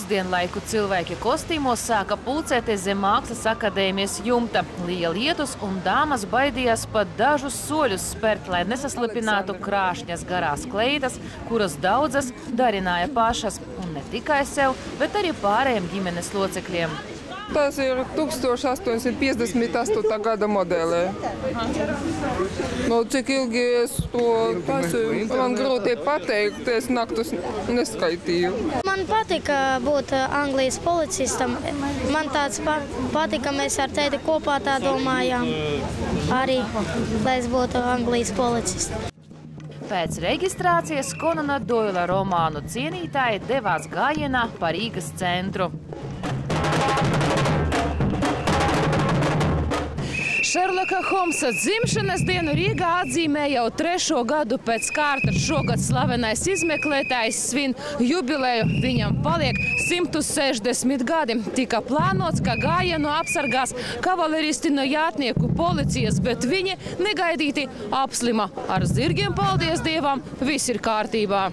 Pusdienlaiku cilvēki kostīmos sāka pulcēties zem Mākslas akadēmijas jumta. Lija lietus un dāmas baidījās pat dažus soļus spērt, lai nesaslipinātu krāšņas garās kleitas, kuras daudzas darināja pašas. Un ne tikai sev, bet arī pārējiem ģimenes locekļiem. Tas ir 1858. gada modelē. Cik ilgi es to taisīju, man grūti pateikt, es naktus neskaitīju. Man patika būt Anglijas policistam. Man tāds patika, mēs ar tēti kopā tā domājām arī, lai es būtu Anglijas policists. Pēc reģistrācijas Konana Doila romānu cienītāji devās gājienā pa Rīgas centru. Šerloka Holmsa dzimšanas dienu Rīgā atzīmē jau 3. gadu pēc kārtas. Šogad slavenais izmeklētājs svin jubileju. Viņam paliek 160 gadi. Tika plānots, ka gājienu apsargās kavaleristi no jātnieku policijas, bet viņi negaidīti apslima. Ar zirgiem, paldies Dievam, viss ir kārtībā.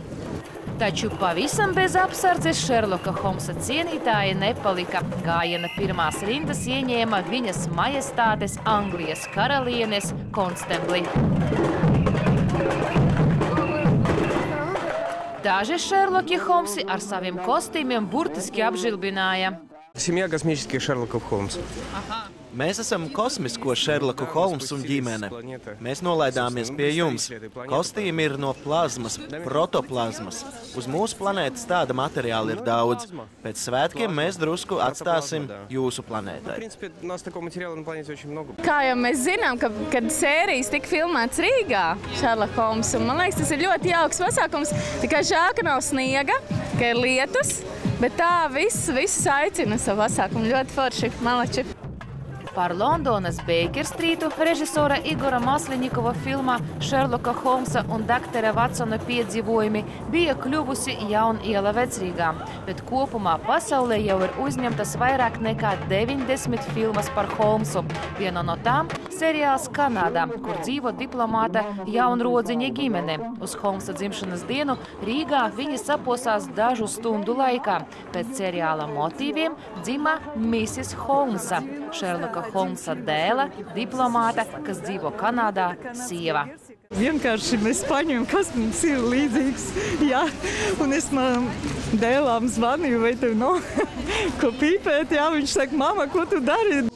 Taču pavisam bez apsardzes Šerloka Holmsa cienītāji nepalika. Gājiena pirmās rindas ieņēma viņas majestātes Anglijas karalienes konstebli. Daži Šerloki Holmsi ar saviem kostīmiem burtiski apžilbināja. Семья космических Шерлоков Холмс. Mēs esam kosmisko Šerloku Holmsu un ģimene. Mēs nolaidāmies pie jums. Kostīmi ir no plazmas, protoplazmas. Uz mūsu planētas tāda materiāla ir daudz. Pēc svētkiem mēs drusku atstāsim jūsu planētai. Kā jau mēs zinām, kad sērijas tika filmēts Rīgā, Šerloka Holmsa, un man liekas, tas ir ļoti jauks pasākums. Tikai žēl, ka nav sniega, ka ir lietus, bet tā visus aicina savu pasākumu. Ļoti forši, maleči. Par Londonas Baker Streetu režisora Igora Maslenikova filmā Šerloka Holmsa un doktora Vatsona piedzīvojumi bija kļuvusi jauna iela Vecrīgā, bet kopumā pasaulē jau ir uzņemtas vairāk nekā 90 filmas par Holmsu. Viena no tām seriāls Kanādā, kur dzīvo diplomāta jaunrodziņa ģimene. Uz Holmsa dzimšanas dienu Rīgā viņi saposās dažu stundu laikā. Pēc seriāla motīviem dzima Mrs. Holmsa, Šerloka Holmsa dēla, diplomāta, kas dzīvo Kanādā, sieva. Vienkārši mēs paņemam, kas mums ir līdzīgs. Jā, un es manam dēlām zvanīju, vai tev nav ko pīpēt. Jā, viņš saka, mama, ko tu dari?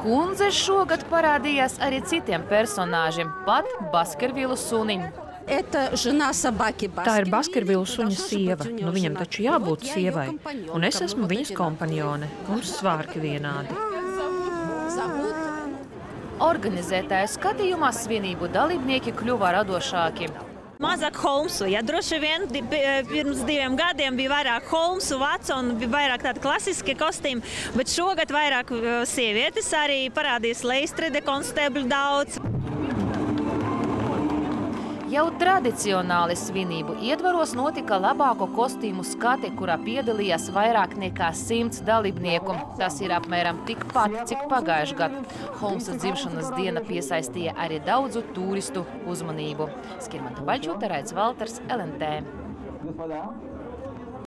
Kundze šogad parādījās arī citiem personāžiem, pat Baskervilu sunim. Tā ir Baskervilu suņa sieva. Nu, viņam taču jābūt sievai. Un es esmu viņas kompanione. Mums svārki vienādi. Organizētāju skatījumā svinību dalībnieki kļuva radošāki. Mazāk Holmsu. Ja droši vien pirms 2 gadiem bija vairāk Holmsu, Vatsonu, bija vairāk tādi klasiski kostīmi, bet šogad vairāk sievietes arī parādīs Leistride, konstebļu daudz. Jau tradicionāli svinību ietvaros notika labāko kostīmu skati, kurā piedalījās vairāk nekā 100 dalībnieku. Tas ir apmēram tikpat, cik pagājuši gadu. Holmsa dzimšanas diena piesaistīja arī daudzu turistu uzmanību. Skirmanta Baļķuta, Raids Valters, LNT.